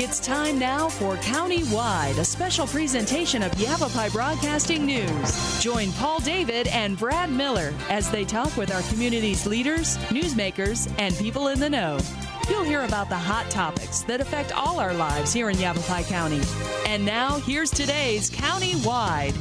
It's time now for County-Wide, a special presentation of Yavapai Broadcasting News. Join Paul David and Brad Miller as they talk with our community's leaders, newsmakers, and people in the know. You'll hear about the hot topics that affect all our lives here in Yavapai County. And now, here's today's County-Wide.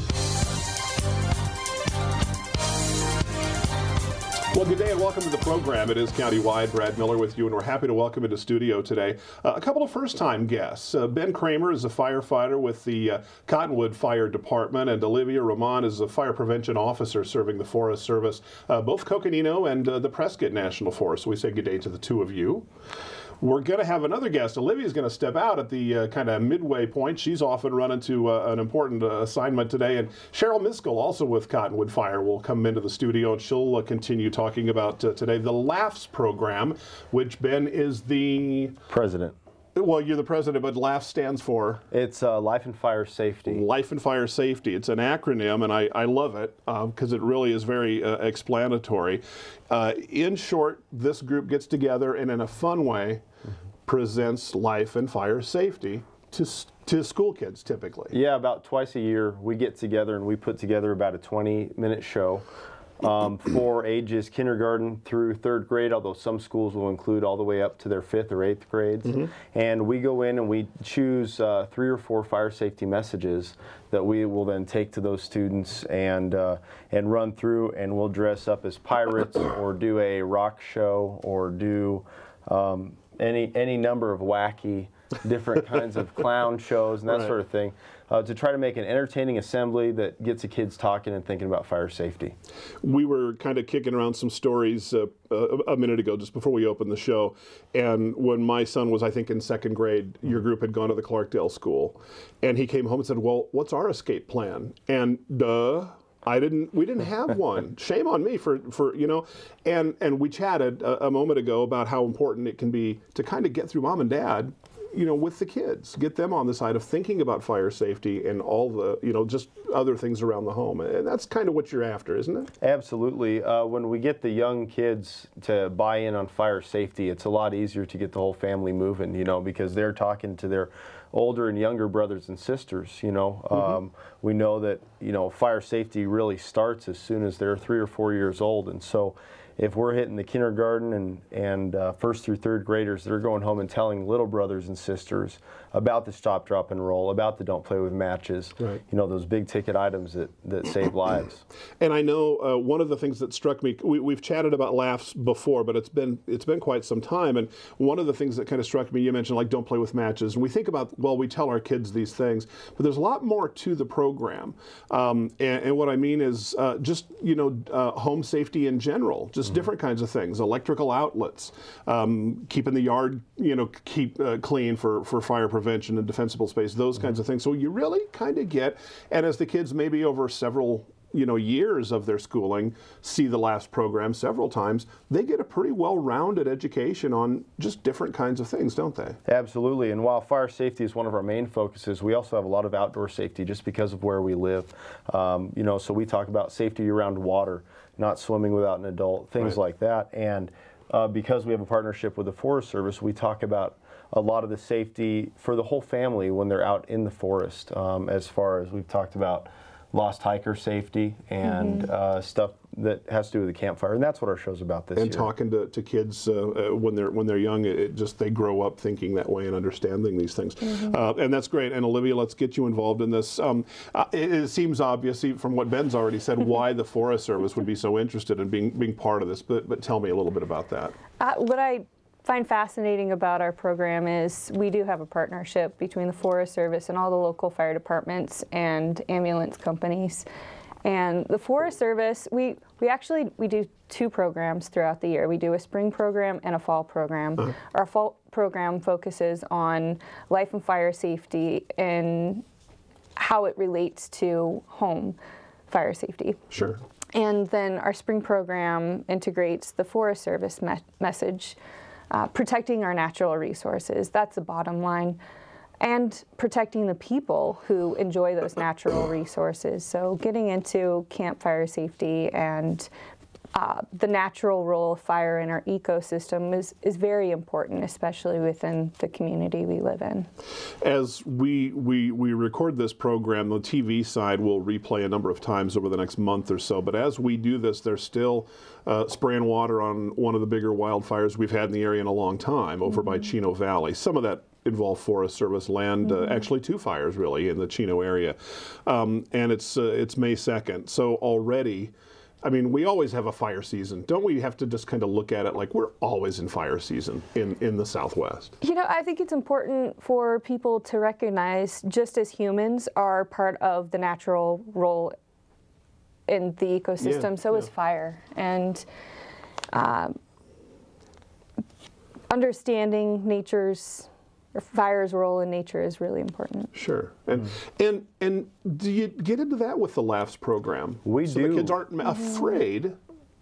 Well, good day and welcome to the program. It is County-Wide. Brad Miller with you, and we're happy to welcome into studio today a couple of first-time guests. Ben Kramer is a firefighter with the Cottonwood Fire Department, and Olivia Roman is a fire prevention officer serving the Forest Service, both Coconino and the Prescott National Forest. So we say good day to the two of you. We're going to have another guest. Olivia's going to step out at the kind of midway point. She's off and running to an important assignment today. And Cheryl Miskell, also with Cottonwood Fire, will come into the studio, and she'll continue talking about today the LAFS program, which Ben is the president. Well, you're the president, but LAFS stands for? It's Life and Fire Safety. Life and Fire Safety. It's an acronym, and I love it because it really is very explanatory. In short, this group gets together and in a fun way presents life and fire safety to school kids typically. Yeah, about twice a year we get together and we put together about a 20-minute show. For ages kindergarten through 3rd grade, although some schools will include all the way up to their 5th or 8th grades. And we go in and we choose 3 or 4 fire safety messages that we will then take to those students and run through, and we'll dress up as pirates or do a rock show or do any number of wacky different kinds of clown shows and that sort of thing, to try to make an entertaining assembly that gets the kids talking and thinking about fire safety. We were kind of kicking around some stories a minute ago, just before we opened the show, and when my son was, I think, in 2nd grade, your group had gone to the Clarkdale school, and he came home and said, well, what's our escape plan? And we didn't have one. Shame on me for you know, and we chatted a moment ago about how important it can be to kind of get through mom and dad, you know, with the kids, get them on the side of thinking about fire safety and all the, you know, just other things around the home. And that's kind of what you're after, isn't it? Absolutely. When we get the young kids to buy in on fire safety, it's a lot easier to get the whole family moving, you know, because they're talking to their older and younger brothers and sisters, you know. We know that, you know, fire safety really starts as soon as they're 3 or 4 years old. And so if we're hitting the kindergarten and 1st through 3rd graders, they're going home and telling little brothers and sisters about the stop, drop, and roll, about the don't play with matches, you know, those big ticket items that save lives. And I know one of the things that struck me, we've chatted about LAFS before, but it's been quite some time, and one of the things that kind of struck me, you mentioned like don't play with matches, and we think about, well, we tell our kids these things, but there's a lot more to the program, and what I mean is just, you know, home safety in general, just different kinds of things, electrical outlets, keeping the yard, you know, clean for fire prevention and defensible space, those kinds of things. So you really kind of get, and as the kids maybe over several, you know, years of their schooling see the LAFS program several times, they get a pretty well-rounded education on just different kinds of things, don't they? Absolutely. And while fire safety is one of our main focuses, we also have a lot of outdoor safety just because of where we live. You know, so we talk about safety around water, not swimming without an adult, things like that. And because we have a partnership with the Forest Service, we talk about a lot of the safety for the whole family when they're out in the forest, as far as we've talked about lost hiker safety and stuff that has to do with the campfire, and that's what our show's about this year. And talking to kids when they're young, they grow up thinking that way and understanding these things, and that's great. And Olivia, let's get you involved in this. It seems obvious from what Ben's already said why the Forest Service would be so interested in being part of this, but tell me a little bit about that. What I find fascinating about our program is we do have a partnership between the Forest Service and all the local fire departments and ambulance companies. And the Forest Service, we do 2 programs throughout the year. We do a spring program and a fall program. Our fall program focuses on life and fire safety and how it relates to home fire safety. Sure. And then our spring program integrates the Forest Service message, protecting our natural resources. That's the bottom line. And protecting the people who enjoy those natural resources. So getting into campfire safety and the natural role of fire in our ecosystem is very important, especially within the community we live in. As we record this program, the TV side will replay a number of times over the next month or so, but as we do this, there's still spraying water on one of the bigger wildfires we've had in the area in a long time, over by Chino Valley. Some of that involved Forest Service land, actually 2 fires really in the Chino area, and it's May 2nd, so already, I mean, we always have a fire season. Don't we have to just kind of look at it like we're always in fire season in the Southwest? You know, I think it's important for people to recognize, just as humans are part of the natural role in the ecosystem, so is fire. And understanding fire's role in nature is really important. Sure. And do you get into that with the LAFS program? We so do. the kids aren't afraid,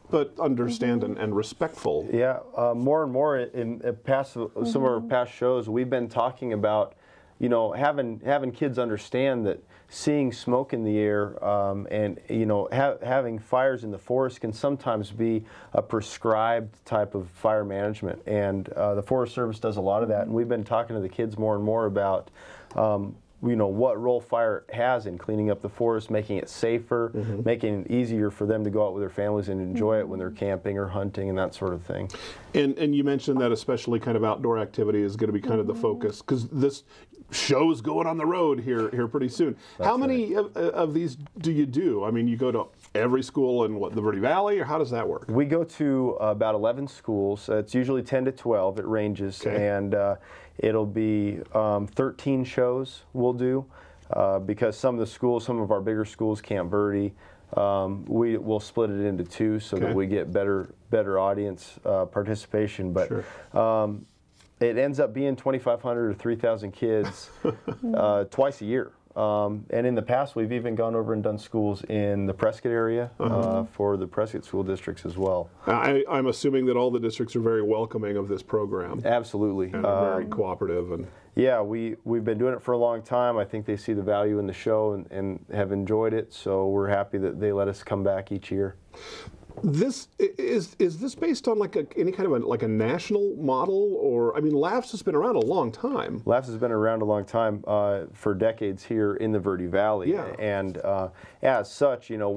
but understand and respectful. Yeah, more and more in some of our past shows, we've been talking about, you know, having kids understand that seeing smoke in the air and, you know, having fires in the forest can sometimes be a prescribed type of fire management, and the Forest Service does a lot of that, and we've been talking to the kids more and more about you know, what role fire has in cleaning up the forest, making it safer, making it easier for them to go out with their families and enjoy it when they're camping or hunting and that sort of thing. And you mentioned that especially kind of outdoor activity is going to be kind of the focus, because this show's going on the road here pretty soon. That's How many of these do you do? I mean, you go to every school in the Verde Valley, or how does that work? We go to about 11 schools. It's usually 10 to 12. It ranges, and it'll be 13 shows we'll do because some of our bigger schools, Camp Verde, we'll split it into 2 so that we get better audience participation. But it ends up being 2,500 or 3,000 kids twice a year. And in the past, we've even gone over and done schools in the Prescott area for the Prescott school districts as well. I'm assuming that all the districts are very welcoming of this program. Absolutely. And are very cooperative. And yeah, we've been doing it for a long time. I think they see the value in the show and have enjoyed it, so we're happy that they let us come back each year. Is this based on like any kind of a national model, or I mean, LAFS has been around a long time. LAFS has been around a long time for decades here in the Verde Valley, and as such, you know,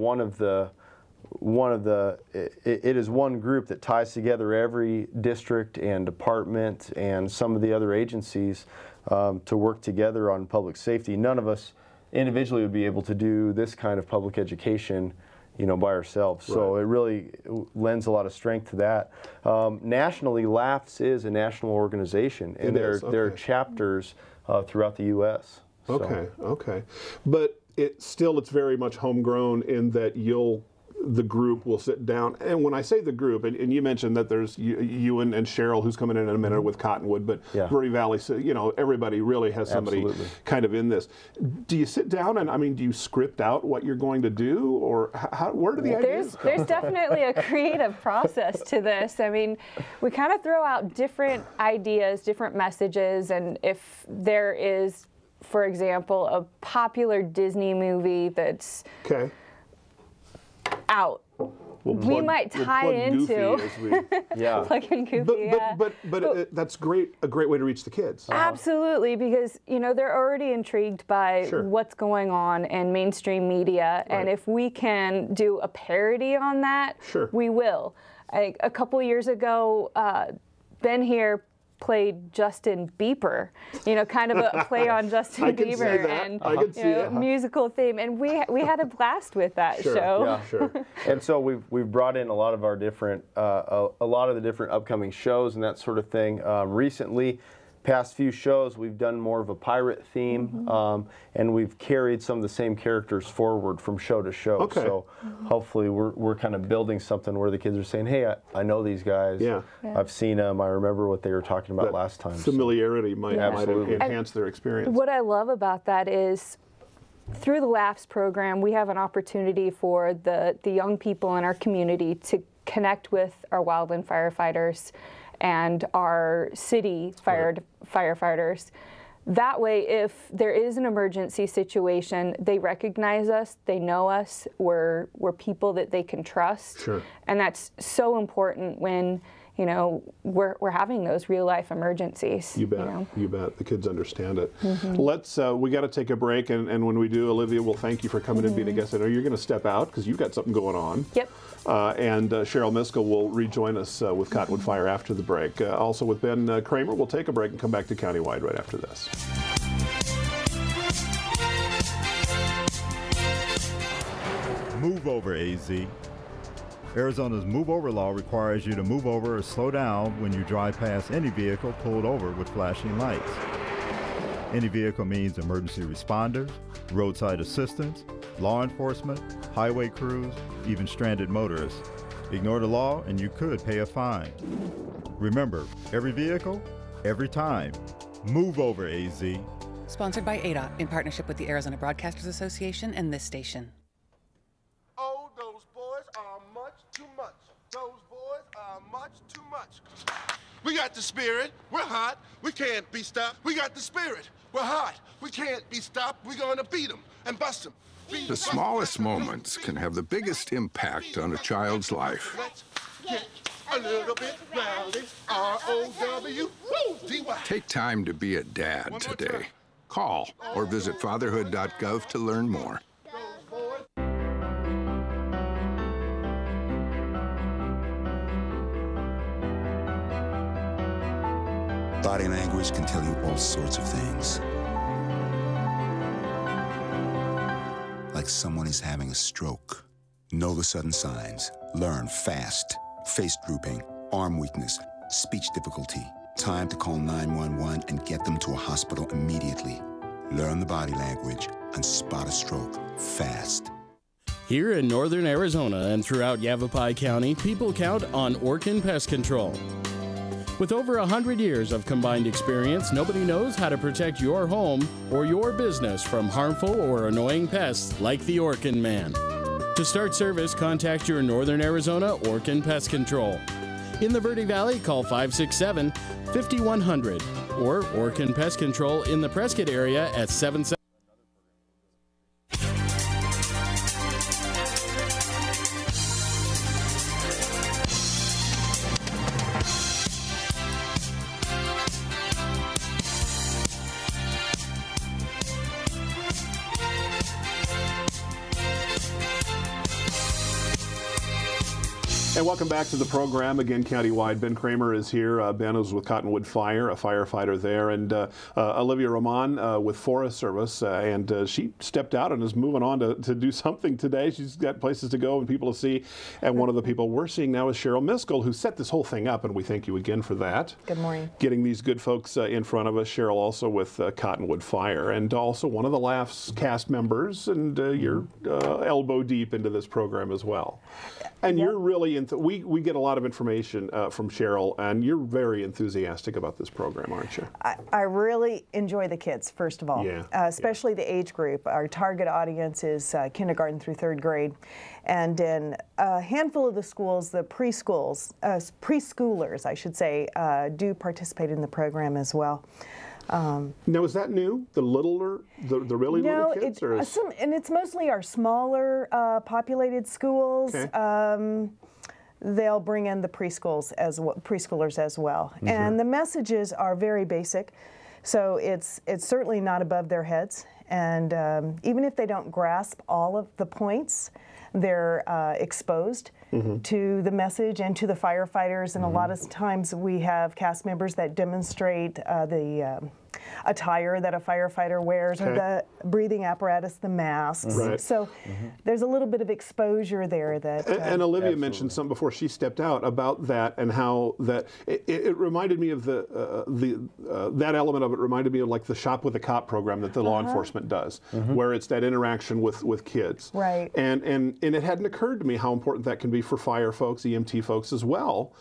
it is one group that ties together every district and department and some of the other agencies to work together on public safety. None of us individually would be able to do this kind of public education, you know, by ourselves. So it really lends a lot of strength to that. Nationally, LAFS is a national organization, and there are chapters throughout the U.S. So. Okay. But it's very much homegrown in that the group will sit down, and when I say the group, and you mentioned that there's you and Cheryl, who's coming in a minute with Cottonwood, but Verde Valley, so, you know, everybody really has somebody kind of in this. Do you sit down and, I mean, do you script out what you're going to do, or where do the ideas come? There's definitely a creative process to this. I mean, we kind of throw out different ideas, different messages, and if there is, for example, a popular Disney movie that's out, we might tie into Plug in Goofy. But that's a great way to reach the kids. Absolutely, because you know they're already intrigued by what's going on in mainstream media, and if we can do a parody on that, we will. A couple years ago, Ben here played Justin Bieber, you know, kind of a play on Justin Bieber and musical theme, and we had a blast with that show. And so we've brought in a lot of our different a lot of the different upcoming shows and that sort of thing. Recently, past few shows, we've done more of a pirate theme, and we've carried some of the same characters forward from show to show. So hopefully we're kind of building something where the kids are saying, hey, I know these guys. I've seen them. I remember what they were talking about last time. Familiarity might enhance their experience. What I love about that is through the LAFS program, we have an opportunity for the young people in our community to connect with our wildland firefighters and our city firefighters. that way, if there is an emergency situation, they recognize us, they know us, we're people that they can trust. Sure. And that's so important when, you know, we're having those real life emergencies. You bet. You bet. The kids understand it. Let's. We got to take a break, and when we do, Olivia, we'll thank you for coming and being a guest. I know you're going to step out because you've got something going on. Yep. And Cheryl Miskell will rejoin us with Cottonwood Fire after the break. Also with Ben Kramer, we'll take a break and come back to Countywide right after this. Move over, AZ. Arizona's move over law requires you to move over or slow down when you drive past any vehicle pulled over with flashing lights. Any vehicle means emergency responders, roadside assistance, law enforcement, highway crews, even stranded motorists. Ignore the law and you could pay a fine. Remember, every vehicle, every time. Move over, AZ. Sponsored by ADOT in partnership with the Arizona Broadcasters Association and this station. Oh, those boys are much too much. Those boys are much too much. We got the spirit. We're hot. We can't be stopped. We got the spirit. We're hot. We can't be stopped. We're going to beat them and bust them. The smallest moments can have the biggest impact on a child's life. Let's get a little bit rowdy. R-O-W-D-Y. Take time to be a dad today. Call or visit fatherhood.gov to learn more. Body language can tell you all sorts of things. Like someone is having a stroke. Know the sudden signs. Learn fast. Face drooping, arm weakness, speech difficulty. Time to call 911 and get them to a hospital immediately. Learn the body language and spot a stroke fast. Here in northern Arizona and throughout Yavapai County, people count on Orkin Pest Control. With over 100 years of combined experience, nobody knows how to protect your home or your business from harmful or annoying pests like the Orkin Man. To start service, contact your Northern Arizona Orkin Pest Control. In the Verde Valley, call 567-5100 or Orkin Pest Control in the Prescott area at 77. And welcome back to the program. Again, Countywide. Ben Kramer is here. Ben is with Cottonwood Fire, a firefighter there. And Olivia Roman with Forest Service. And she stepped out and is moving on to do something today. She's got places to go and people to see. And one of the people we're seeing now is Cheryl Miskell, who set this whole thing up. And we thank you again for that. Good morning. Getting these good folks in front of us. Cheryl also with Cottonwood Fire. And also one of the Laughs cast members. And you're elbow deep into this program as well. And you're really we get a lot of information from Cheryl, and you're very enthusiastic about this program, aren't you? I really enjoy the kids, first of all, especially the age group. Our target audience is kindergarten through third grade. And in a handful of the schools, the preschoolers, I should say, do participate in the program as well. Now, is that new? The really little kids? And it's mostly our smaller populated schools. Okay. They'll bring in the preschoolers as well. Mm-hmm. And the messages are very basic. So it's certainly not above their heads. And even if they don't grasp all of the points, they're exposed to the message and to the firefighters. And a lot of times we have cast members that demonstrate the attire that a firefighter wears, or the breathing apparatus, the masks. Right. So there's a little bit of exposure there that. And Olivia mentioned something before she stepped out about that, and how that it reminded me of that element of it reminded me of like the Shop with a Cop program that the law enforcement does, where it's that interaction with kids. Right. And it hadn't occurred to me how important that can be for fire folks, EMT folks as well,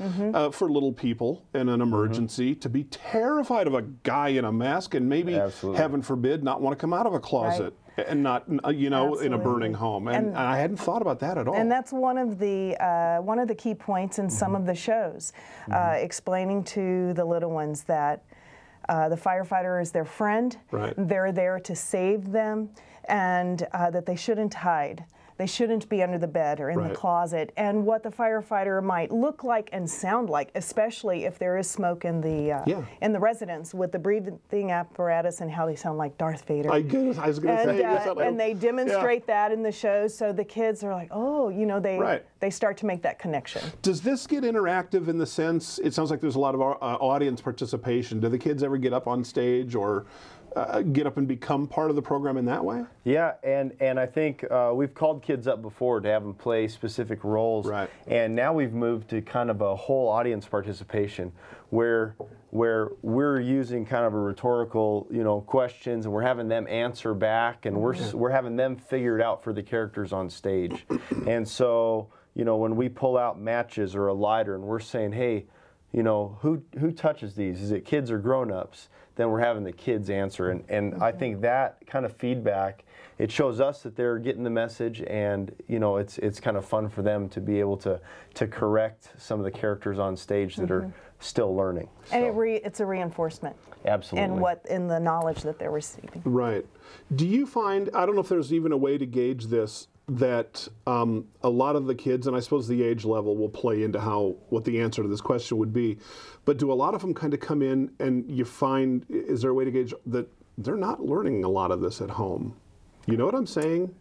for little people in an emergency to be terrified of a guy in a mask and maybe, heaven forbid, not want to come out of a closet and not, in a burning home. And I hadn't thought about that at all. And that's one of the key points in some of the shows, explaining to the little ones that the firefighter is their friend. Right. They're there to save them, and that they shouldn't hide. They shouldn't be under the bed or in the closet, and what the firefighter might look like and sound like, especially if there is smoke in the residence with the breathing apparatus and how they sound like Darth Vader. I was going to say. And they demonstrate that in the shows, so the kids are like, oh, you know, they start to make that connection. Does this get interactive in the sense, it sounds like there's a lot of audience participation. Do the kids ever get up on stage or get up and become part of the program in that way? Yeah, and I think we've called kids up before to have them play specific roles. Right. And now we've moved to kind of a whole audience participation where we're using kind of a rhetorical, you know, questions, and we're having them answer back, and we're having them figure it out for the characters on stage. And so, you know, when we pull out matches or a lighter and we're saying, hey, you know, who touches these? Is it kids or grown-ups? Then we're having the kids answer. And I think that kind of feedback, it shows us that they're getting the message, and, you know, it's kind of fun for them to be able to correct some of the characters on stage that are still learning. And it's a reinforcement. Absolutely. In the knowledge that they're receiving. Right. Do you find, I don't know if there's even a way to gauge this, that a lot of the kids, and I suppose the age level will play into what the answer to this question would be, but do a lot of them kind of come in and you find, is there a way to gauge that they're not learning a lot of this at home? You know what I'm saying?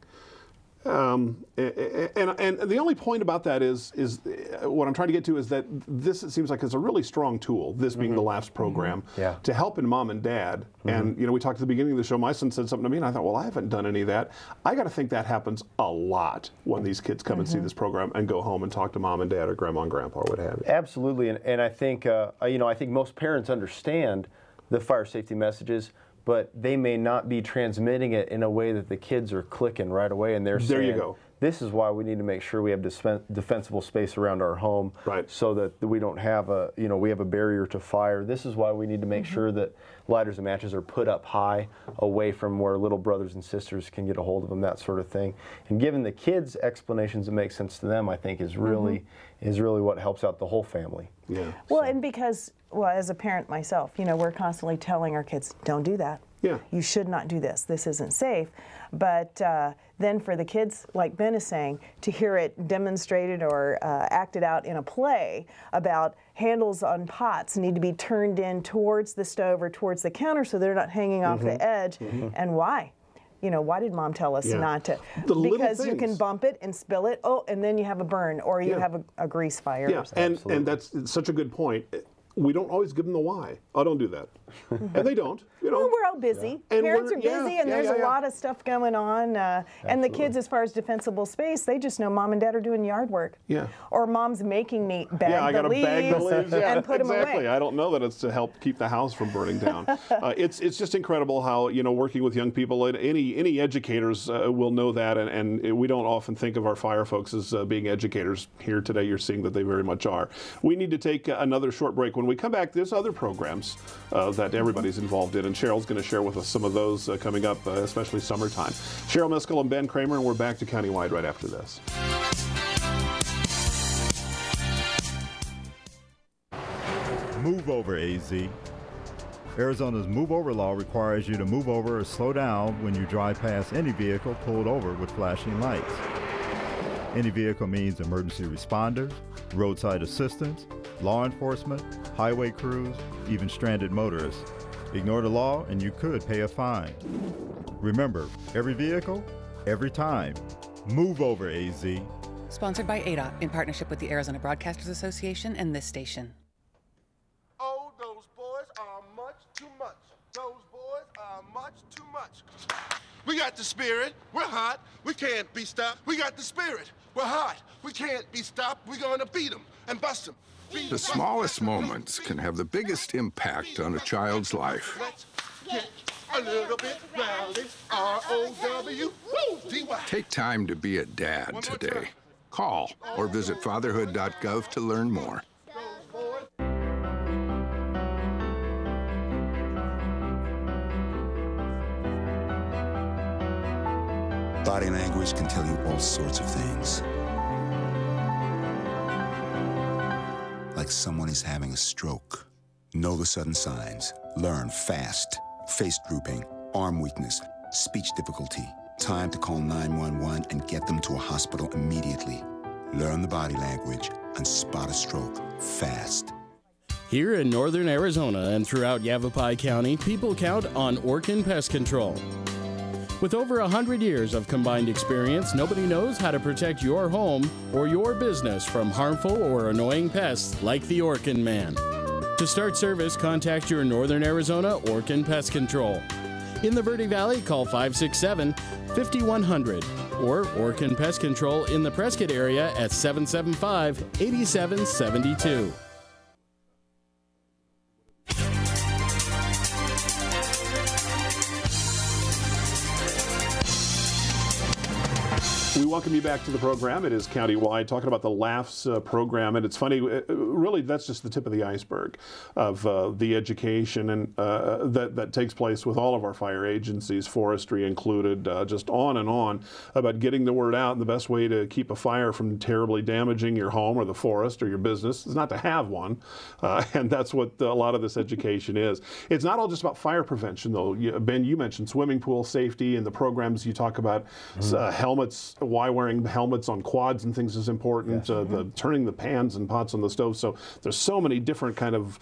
And the only point about that is what I'm trying to get to is that this, it seems like, is a really strong tool, this being the LAFS program, to help in mom and dad. And, you know, we talked at the beginning of the show, my son said something to me, and I thought, well, I haven't done any of that. I got to think that happens a lot when these kids come and see this program and go home and talk to mom and dad or grandma and grandpa or what have you. Absolutely. And I think, you know, I think most parents understand the fire safety messages, but they may not be transmitting it in a way that the kids are clicking right away, and they're saying, there you go. This is why we need to make sure we have defensible space around our home, so that we don't have we have a barrier to fire. This is why we need to make sure that lighters and matches are put up high, away from where little brothers and sisters can get a hold of them, that sort of thing. And giving the kids explanations that make sense to them, I think, is really what helps out the whole family. Yeah. Well, and because, well, as a parent myself, you know, we're constantly telling our kids, don't do that. Yeah. You should not do this. This isn't safe. But then for the kids, like Ben is saying, to hear it demonstrated or acted out in a play about handles on pots need to be turned in towards the stove or towards the counter so they're not hanging off the edge. And why? You know, why did mom tell us not to? Because you can bump it and spill it, and then you have a burn, or you have a grease fire. Yeah, and that's such a good point. We don't always give them the why. Oh, don't do that. And they don't. You know. Well, we're all busy. And parents are busy, and there's a lot of stuff going on. And the kids, as far as defensible space, they just know mom and dad are doing yard work. Yeah. Or mom's making me bag I the gotta bag the leaves and put them away. Exactly. I don't know that it's to help keep the house from burning down. It's just incredible how, you know, working with young people, and any educators will know that, and we don't often think of our fire folks as being educators. Here today, you're seeing that they very much are. We need to take another short break. When we come back, there's other programs that everybody's involved in, and Cheryl's going to share with us some of those coming up, especially summertime. Cheryl Miskell and Ben Kramer, and we're back to Countywide right after this. Move over, AZ. Arizona's move over law requires you to move over or slow down when you drive past any vehicle pulled over with flashing lights. Any vehicle means emergency responders, roadside assistance, law enforcement, highway crews, even stranded motorists. Ignore the law and you could pay a fine. Remember, every vehicle, every time. Move over, AZ. Sponsored by ADA in partnership with the Arizona Broadcasters Association and this station. Oh, those boys are much too much. Those boys are much too much. We got the spirit. We're hot. We can't be stopped. We got the spirit. We're hot. We can't be stopped. We're going to beat them and bust them. The smallest moments can have the biggest impact on a child's life. Let's get a little bit rowdy. R-O-W-D-Y. Take time to be a dad today. Call or visit fatherhood.gov to learn more. Body language can tell you all sorts of things. Like someone is having a stroke. Know the sudden signs. Learn fast. Face drooping, arm weakness, speech difficulty. Time to call 911 and get them to a hospital immediately. Learn the body language and spot a stroke fast. Here in northern Arizona and throughout Yavapai County, people count on Orkin Pest Control. With over 100 years of combined experience, nobody knows how to protect your home or your business from harmful or annoying pests like the Orkin Man. To start service, contact your Northern Arizona Orkin Pest Control. In the Verde Valley, call 567-5100 or Orkin Pest Control in the Prescott area at 775-8772. We welcome you back to the program. It is Countywide, talking about the LAFS program. And it's funny, really, that's just the tip of the iceberg of the education and that takes place with all of our fire agencies, forestry included, just on and on, about getting the word out. And the best way to keep a fire from terribly damaging your home or the forest or your business is not to have one. And that's what a lot of this education is. It's not all just about fire prevention, though. Ben, you mentioned swimming pool safety and the programs you talk about, helmets. Why wearing helmets on quads and things is important. Yes. Turning the pans and pots on the stove. So there's so many different kind of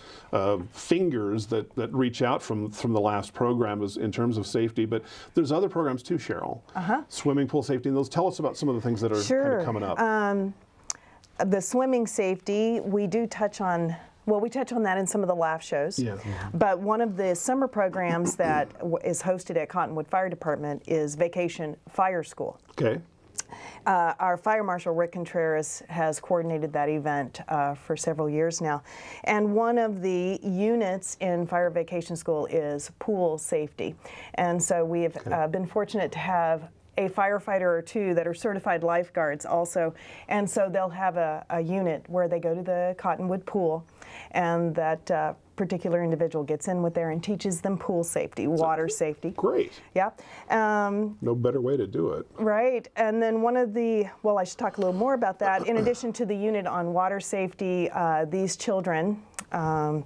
fingers that reach out from the LAFS program in terms of safety. But there's other programs too, Cheryl. Swimming pool safety and those. Tell us about some of the things that are kind of coming up. The swimming safety, we do touch on. Well, we touch on that in some of the LAFS shows. Yeah. But one of the summer programs that is hosted at Cottonwood Fire Department is Vacation Fire School. Okay. Our Fire Marshal, Rick Contreras, has coordinated that event for several years now. And one of the units in Fire Vacation School is pool safety. And so we have been fortunate to have a firefighter or two that are certified lifeguards also. And so they'll have a unit where they go to the Cottonwood pool, and that particular individual gets in with there and teaches them pool safety, water safety. Great. Yeah. No better way to do it. Right. And then one of the, well, I should talk a little more about that. In addition to the unit on water safety, these children can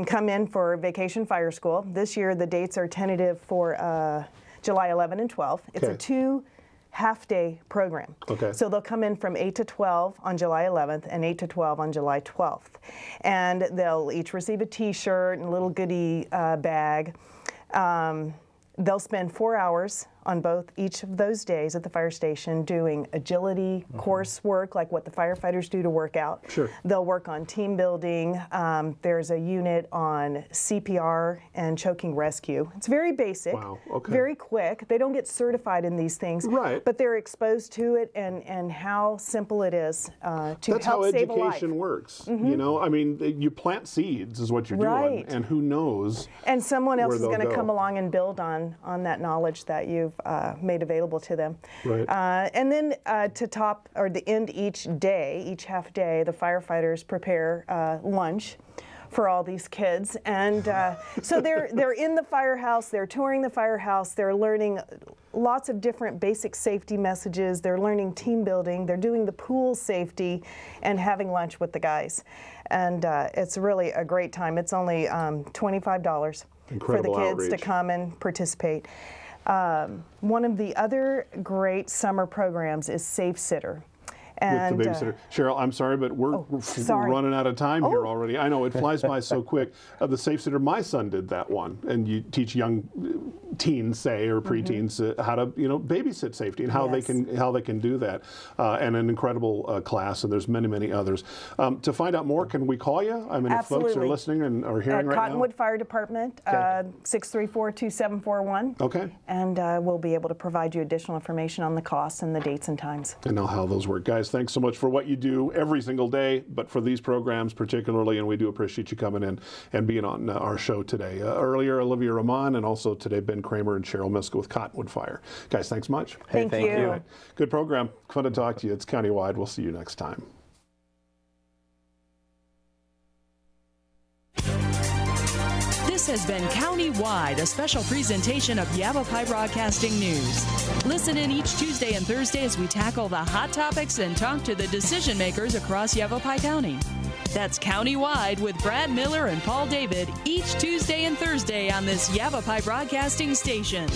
come in for Vacation Fire School. This year the dates are tentative for July 11 and 12. It's a 2 half-day program. Okay. So they'll come in from 8 to 12 on July 11th and 8 to 12 on July 12th. And they'll each receive a t-shirt and a little goodie bag. They'll spend 4 hours on each of those days at the fire station doing agility coursework, like what the firefighters do to work out. Sure. They'll work on team building. There's a unit on CPR and choking rescue. It's very basic, very quick. They don't get certified in these things, but they're exposed to it and how simple it is to help save a life. That's how education works. You know, I mean, you plant seeds is what you're doing, and who knows. And someone else is going to come along and build on that knowledge that you've made available to them. Right. And then to end each day, each half day, the firefighters prepare lunch for all these kids. And so they're in the firehouse, they're touring the firehouse, they're learning lots of different basic safety messages, they're learning team building, they're doing the pool safety, and having lunch with the guys. And it's really a great time. It's only $25 for the kids to come and participate. One of the other great summer programs is Safe Sitter. And, with the babysitter. Cheryl, I'm sorry, but we're running out of time here already. I know, it flies by so quick. The Safe Sitter, my son did that one. And you teach young teens, say, or preteens how to, babysit safety and how they can do that. And an incredible class, and there's many, many others. To find out more, can we call you? I mean, Absolutely. If folks are listening and are hearing right now. Cottonwood Fire Department, 634-2741. Okay. And we'll be able to provide you additional information on the costs and the dates and times. And know how those work. Guys, thanks so much for what you do every single day, but for these programs particularly, and we do appreciate you coming in and being on our show today. Earlier, Olivia Roman, and also today, Ben Kramer and Cheryl Miska with Cottonwood Fire. Guys, thanks much. Thank you. Good program. Fun to talk to you. It's Countywide. We'll see you next time. This has been Countywide, a special presentation of Yavapai Broadcasting News. Listen in each Tuesday and Thursday as we tackle the hot topics and talk to the decision makers across Yavapai County. That's Countywide with Brad Miller and Paul David each Tuesday and Thursday on this Yavapai Broadcasting station.